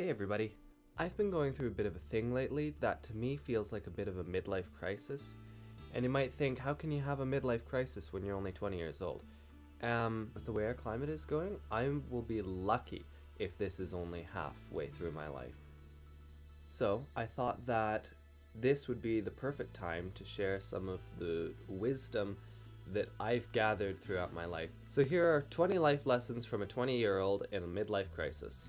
Hey everybody. I've been going through a bit of a thing lately that to me feels like a bit of a midlife crisis. And you might think, how can you have a midlife crisis when you're only 20 years old? With the way our climate is going, I will be lucky if this is only halfway through my life. So I thought that this would be the perfect time to share some of the wisdom that I've gathered throughout my life. So here are 20 life lessons from a 20-year-old in a midlife crisis.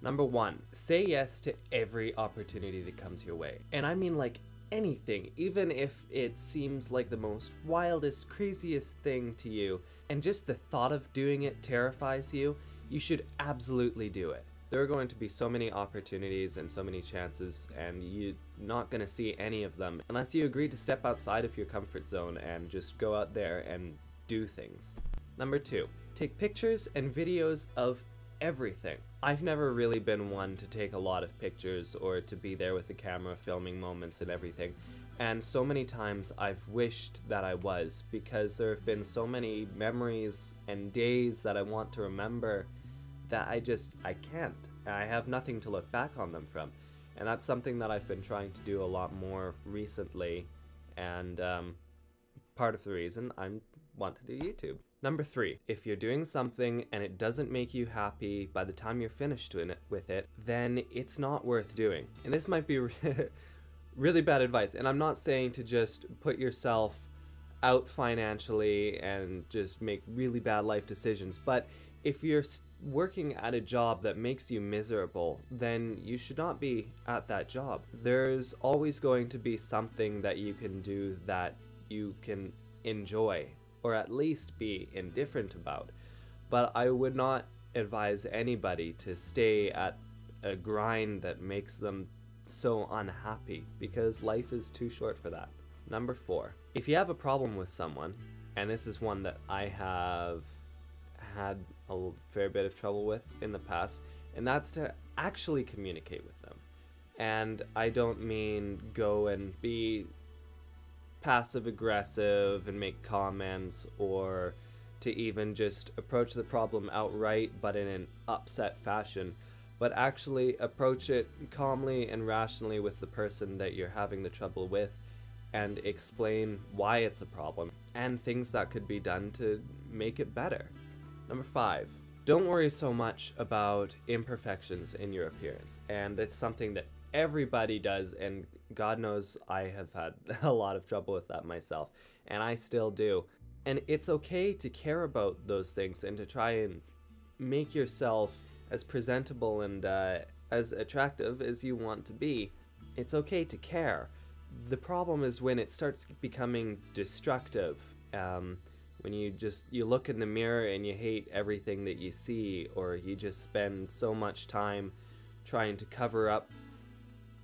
Number 1, say yes to every opportunity that comes your way. And I mean like anything, even if it seems like the most wildest, craziest thing to you, and just the thought of doing it terrifies you, you should absolutely do it. There are going to be so many opportunities and so many chances, and you're not going to see any of them unless you agree to step outside of your comfort zone and just go out there and do things. Number 2, take pictures and videos of everything. I've never really been one to take a lot of pictures or to be there with the camera filming moments and everything, and so many times I've wished that I was, because there have been so many memories and days that I want to remember that I can't. I have nothing to look back on them from, and that's something that I've been trying to do a lot more recently, and part of the reason I want to do YouTube. Number 3, if you're doing something and it doesn't make you happy by the time you're finished with it, then it's not worth doing. And this might be really bad advice, and I'm not saying to just put yourself out financially and just make really bad life decisions, but if you're working at a job that makes you miserable, then you should not be at that job. There's always going to be something that you can do that you can enjoy, or at least be indifferent about. But I would not advise anybody to stay at a grind that makes them so unhappy, because life is too short for that. Number 4, if you have a problem with someone, and this is one that I have had a fair bit of trouble with in the past, and that's to actually communicate with them. And I don't mean go and be passive aggressive and make comments, or to even just approach the problem outright but in an upset fashion, but actually approach it calmly and rationally with the person that you're having the trouble with, and explain why it's a problem and things that could be done to make it better. Number 5, don't worry so much about imperfections in your appearance, and it's something that everybody does, and God knows I have had a lot of trouble with that myself, and I still do. And it's okay to care about those things and to try and make yourself as presentable and as attractive as you want to be. It's okay to care. The problem is when it starts becoming destructive, when you look in the mirror and you hate everything that you see, or you just spend so much time trying to cover up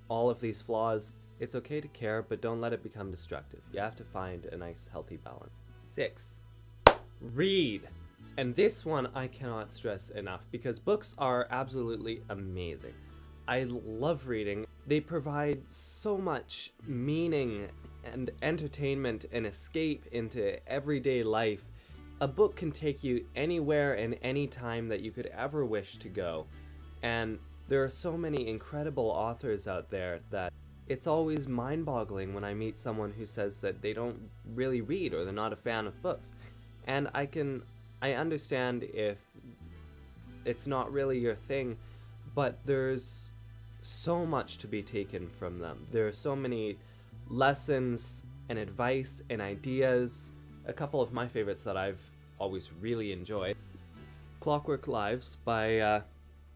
all of these flaws. It's okay to care, but don't let it become destructive. You have to find a nice, healthy balance. 6, read. And this one I cannot stress enough, because books are absolutely amazing. I love reading. They provide so much meaning and entertainment and escape into everyday life. A book can take you anywhere and any time that you could ever wish to go. And there are so many incredible authors out there that it's always mind-boggling when I meet someone who says that they don't really read, or they're not a fan of books. And I understand if it's not really your thing, but there's so much to be taken from them. There are so many lessons and advice and ideas. A couple of my favorites that I've always really enjoyed: Clockwork Lives by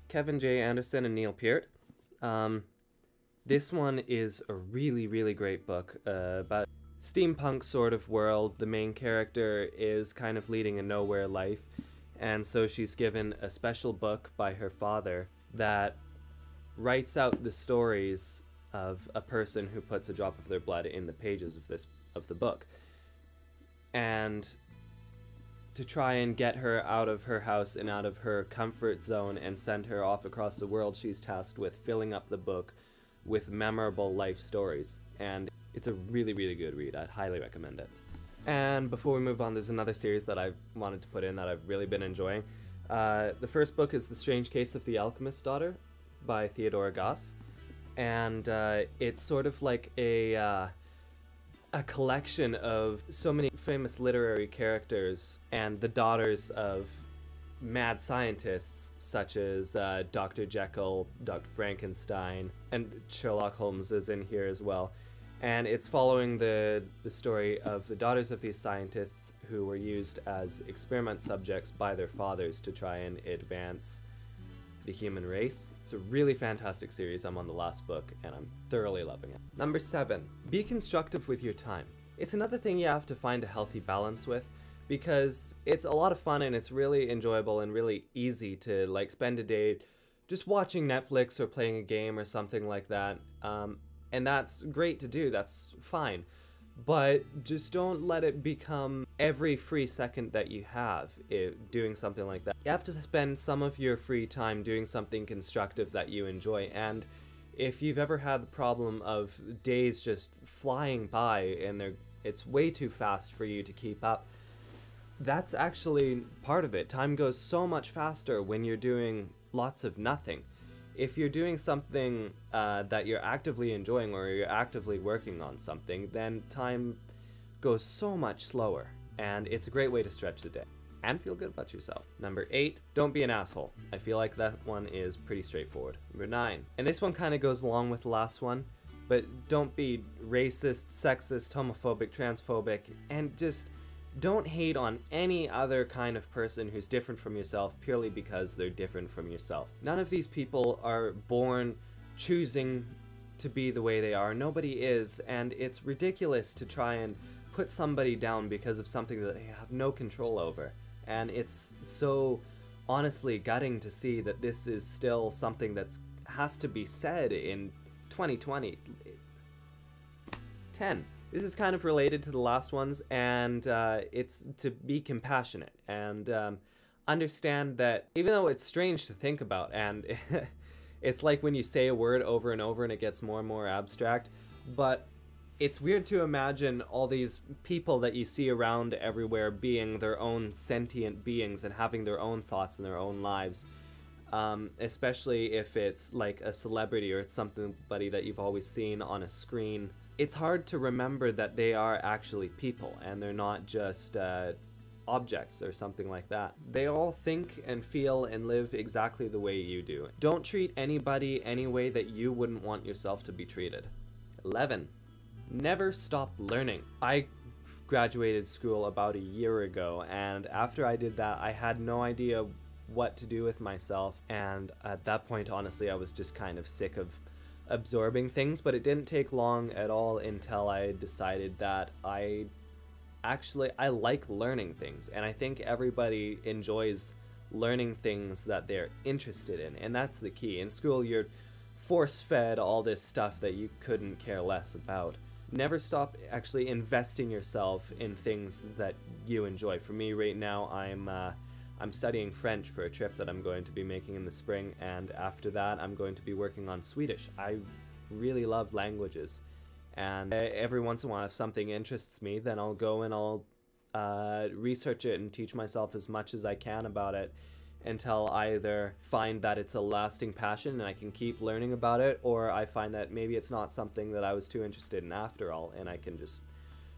Kevin J. Anderson and Neil Peart. This one is a really, really great book about steampunk sort of world. The main character is kind of leading a nowhere life, and so she's given a special book by her father that writes out the stories of a person who puts a drop of their blood in the pages of the book. And to try and get her out of her house and out of her comfort zone and send her off across the world, she's tasked with filling up the book with memorable life stories. And it's a really, really good read. I'd highly recommend it. And before we move on, there's another series that I've wanted to put in that I've really been enjoying. The first book is The Strange Case of the Alchemist's Daughter by Theodora Goss, and it's sort of like a collection of so many famous literary characters and the daughters of mad scientists such as Dr. Jekyll, Dr. Frankenstein, and Sherlock Holmes is in here as well. And it's following the story of the daughters of these scientists who were used as experiment subjects by their fathers to try and advance the human race. It's a really fantastic series. I'm on the last book and I'm thoroughly loving it. Number 7, be constructive with your time. It's another thing you have to find a healthy balance with, because it's a lot of fun and it's really enjoyable and really easy to like spend a day just watching Netflix or playing a game or something like that. And that's great to do, that's fine. But just don't let it become every free second that you have doing something like that. You have to spend some of your free time doing something constructive that you enjoy. And if you've ever had the problem of days just flying by and it's way too fast for you to keep up, that's actually part of it. Time goes so much faster when you're doing lots of nothing. If you're doing something that you're actively enjoying or you're actively working on something, then time goes so much slower, and it's a great way to stretch the day and feel good about yourself. Number 8, don't be an asshole. I feel like that one is pretty straightforward. Number 9, and this one kind of goes along with the last one, but don't be racist, sexist, homophobic, transphobic, and just don't hate on any other kind of person who's different from yourself purely because they're different from yourself. None of these people are born choosing to be the way they are. Nobody is, and it's ridiculous to try and put somebody down because of something that they have no control over. And it's so honestly gutting to see that this is still something that has to be said in 2020. 10. This is kind of related to the last ones, and it's to be compassionate and understand that even though it's strange to think about, and it's like when you say a word over and over and it gets more and more abstract, but it's weird to imagine all these people that you see around everywhere being their own sentient beings and having their own thoughts and their own lives, especially if it's like a celebrity or it's somebody that you've always seen on a screen. It's hard to remember that they are actually people and they're not just objects or something like that. They all think and feel and live exactly the way you do. Don't treat anybody any way that you wouldn't want yourself to be treated. 11. Never stop learning. I graduated school about a year ago, and after I did that, I had no idea what to do with myself, and at that point, honestly, I was just kind of sick of absorbing things, but it didn't take long at all until I decided that I like learning things, and I think everybody enjoys learning things that they're interested in, and that's the key. In school, you're force-fed all this stuff that you couldn't care less about. Never stop actually investing yourself in things that you enjoy. For me right now, I'm studying French for a trip that I'm going to be making in the spring, and after that I'm going to be working on Swedish. I really love languages, and every once in a while if something interests me, then I'll go and I'll research it and teach myself as much as I can about it until I either find that it's a lasting passion and I can keep learning about it, or I find that maybe it's not something that I was too interested in after all and I can just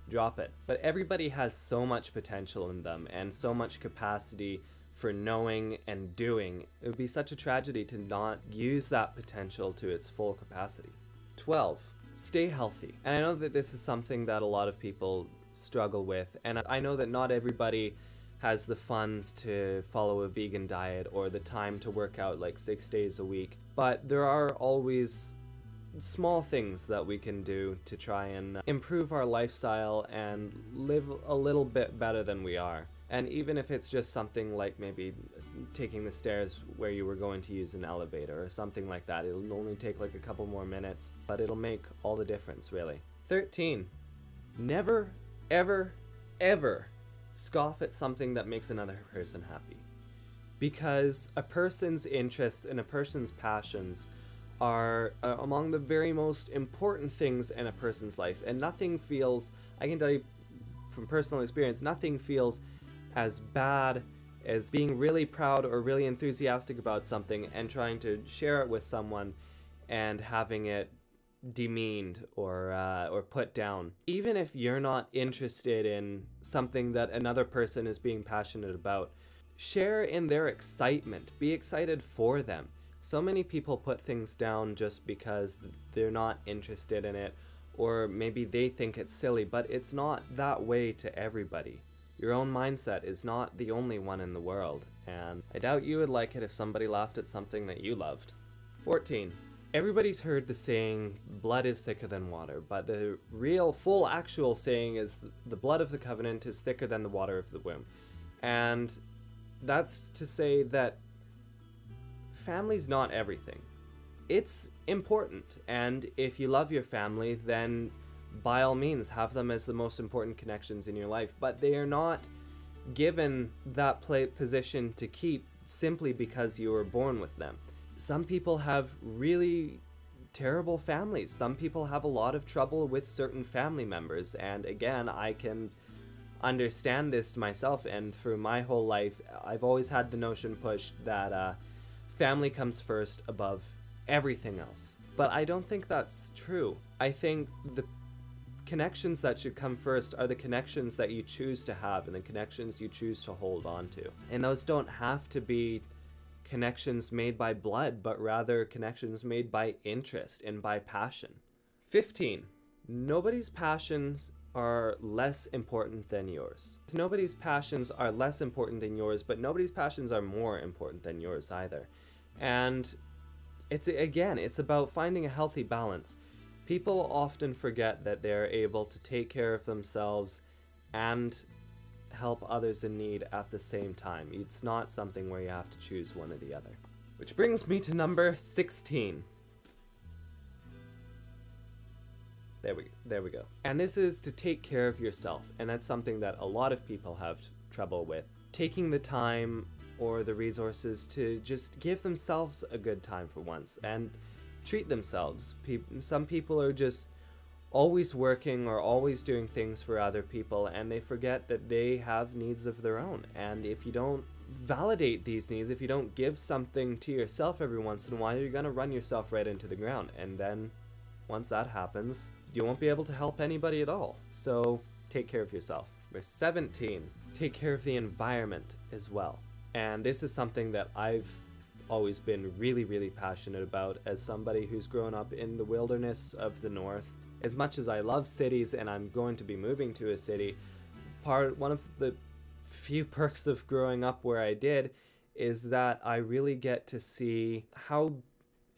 drop it. But everybody has so much potential in them and so much capacity for knowing and doing. It would be such a tragedy to not use that potential to its full capacity. 12. Stay healthy. And I know that this is something that a lot of people struggle with, and I know that not everybody has the funds to follow a vegan diet or the time to work out like 6 days a week, but there are always small things that we can do to try and improve our lifestyle and live a little bit better than we are. And even if it's just something like maybe taking the stairs where you were going to use an elevator or something like that, it'll only take like a couple more minutes, but it'll make all the difference, really. 13. Never, ever, ever scoff at something that makes another person happy. Because a person's interests and a person's passions are among the very most important things in a person's life, and nothing feels, I can tell you from personal experience, nothing feels as bad as being really proud or really enthusiastic about something and trying to share it with someone and having it demeaned or put down. Even if you're not interested in something that another person is being passionate about, share in their excitement. Be excited for them. So many people put things down just because they're not interested in it, or maybe they think it's silly, but it's not that way to everybody. Your own mindset is not the only one in the world, and I doubt you would like it if somebody laughed at something that you loved. 14. Everybody's heard the saying, blood is thicker than water, but the real, full, actual saying is the blood of the covenant is thicker than the water of the womb. And that's to say that family's not everything. It's important, and if you love your family, then by all means have them as the most important connections in your life, but they are not given that position to keep simply because you were born with them. Some people have really terrible families. Some people have a lot of trouble with certain family members, and again, I can understand this myself, and through my whole life I've always had the notion pushed that family comes first above everything else. But I don't think that's true. I think the connections that should come first are the connections that you choose to have and the connections you choose to hold on to. And those don't have to be connections made by blood, but rather connections made by interest and by passion. 15. Nobody's passions are less important than yours. Nobody's passions are less important than yours, but nobody's passions are more important than yours either. And it's about finding a healthy balance. People often forget that they're able to take care of themselves and help others in need at the same time. It's not something where you have to choose one or the other. Which brings me to number 16. There we go. And this is to take care of yourself, and that's something that a lot of people have trouble with. Taking the time or the resources to just give themselves a good time for once and treat themselves. Some people are just always working or always doing things for other people, and they forget that they have needs of their own. And if you don't validate these needs, if you don't give something to yourself every once in a while, you're gonna run yourself right into the ground. And then once that happens, you won't be able to help anybody at all. So take care of yourself. Number 17, take care of the environment as well. And this is something that I've always been really, really passionate about as somebody who's grown up in the wilderness of the north. As much as I love cities and I'm going to be moving to a city, one of the few perks of growing up where I did is that I really get to see how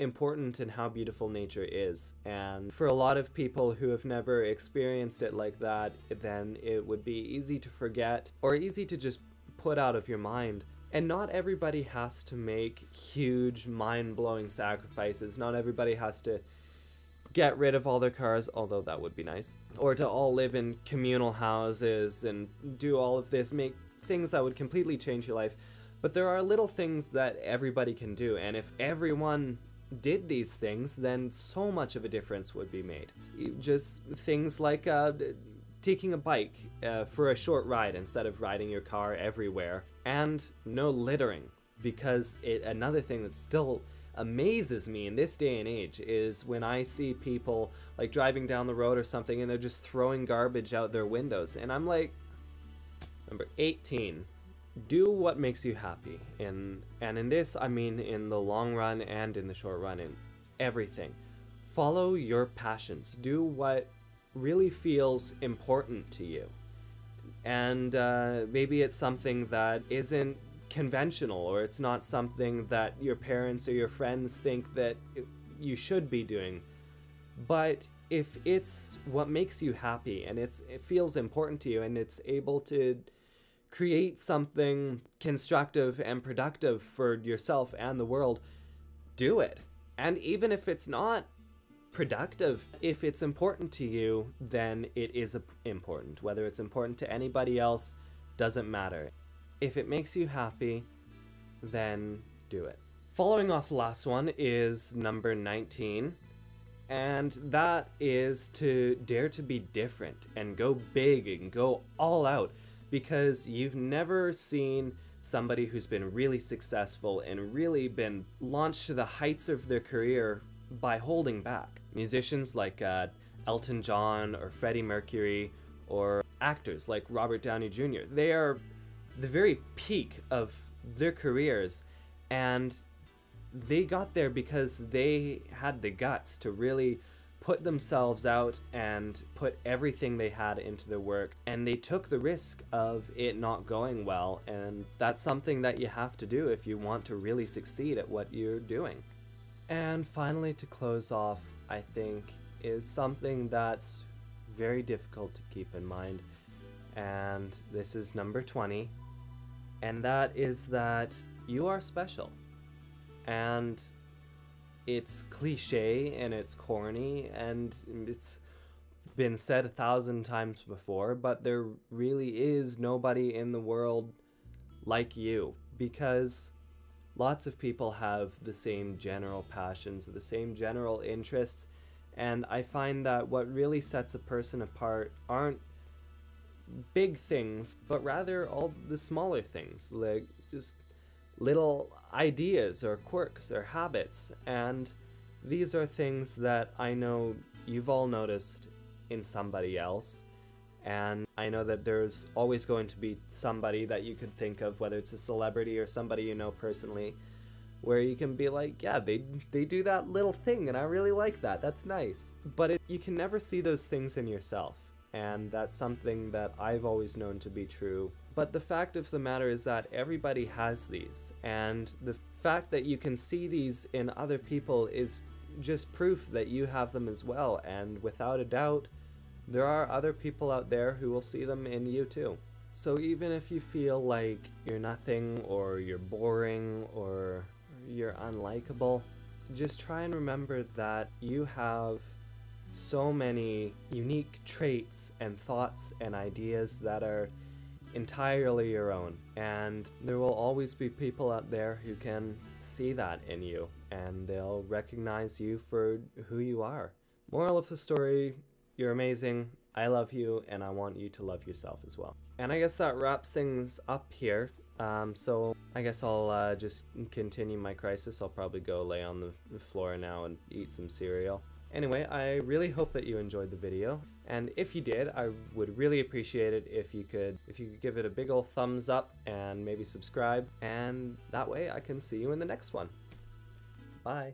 important and how beautiful nature is. And for a lot of people who have never experienced it like that, then it would be easy to forget or easy to just put out of your mind. And not everybody has to make huge, mind-blowing sacrifices. Not everybody has to get rid of all their cars, although that would be nice, or to all live in communal houses and do all of this, make things that would completely change your life. But there are little things that everybody can do, and if everyone did these things, then so much of a difference would be made. Just things like taking a bike for a short ride instead of riding your car everywhere, and no littering, because another thing that still amazes me in this day and age is when I see people like driving down the road or something and they're just throwing garbage out their windows, and I'm like, number 18, do what makes you happy. And in this, I mean in the long run and in the short run, in everything. Follow your passions. Do what really feels important to you. And maybe it's something that isn't conventional, or it's not something that your parents or your friends think that you should be doing. But if it's what makes you happy and it feels important to you and it's able to create something constructive and productive for yourself and the world, do it. And even if it's not productive, if it's important to you, then it is important. Whether it's important to anybody else doesn't matter. If it makes you happy, then do it. Following off the last one is number 19, and that is to dare to be different and go big and go all out, because you've never seen somebody who's been really successful and really been launched to the heights of their career by holding back. Musicians like Elton John or Freddie Mercury, or actors like Robert Downey Jr. They are the very peak of their careers, and they got there because they had the guts to really put themselves out and put everything they had into their work, and they took the risk of it not going well, and that's something that you have to do if you want to really succeed at what you're doing. And finally, to close off, I think, is something that's very difficult to keep in mind, and this is number 20, and that is that you are special. And it's cliche and it's corny and it's been said 1,000 times before, but there really is nobody in the world like you, because lots of people have the same general passions or the same general interests, and I find that what really sets a person apart aren't big things, but rather all the smaller things, like just little ideas or quirks or habits. And these are things that I know you've all noticed in somebody else, and I know that there's always going to be somebody that you could think of, whether it's a celebrity or somebody you know personally, where you can be like, yeah, they do that little thing and I really like that, that's nice. But you can never see those things in yourself, and that's something that I've always known to be true. But the fact of the matter is that everybody has these, and the fact that you can see these in other people is just proof that you have them as well, and without a doubt, there are other people out there who will see them in you too. So even if you feel like you're nothing, or you're boring, or you're unlikable, just try and remember that you have so many unique traits and thoughts and ideas that are entirely your own, and there will always be people out there who can see that in you, and they'll recognize you for who you are. Moral of the story, you're amazing, I love you, and I want you to love yourself as well. And I guess that wraps things up here. So I guess I'll just continue my crisis. I'll probably go lay on the floor now and eat some cereal. Anyway, I really hope that you enjoyed the video, and if you did, I would really appreciate it if you could give it a big ol' thumbs up and maybe subscribe, and that way I can see you in the next one. Bye.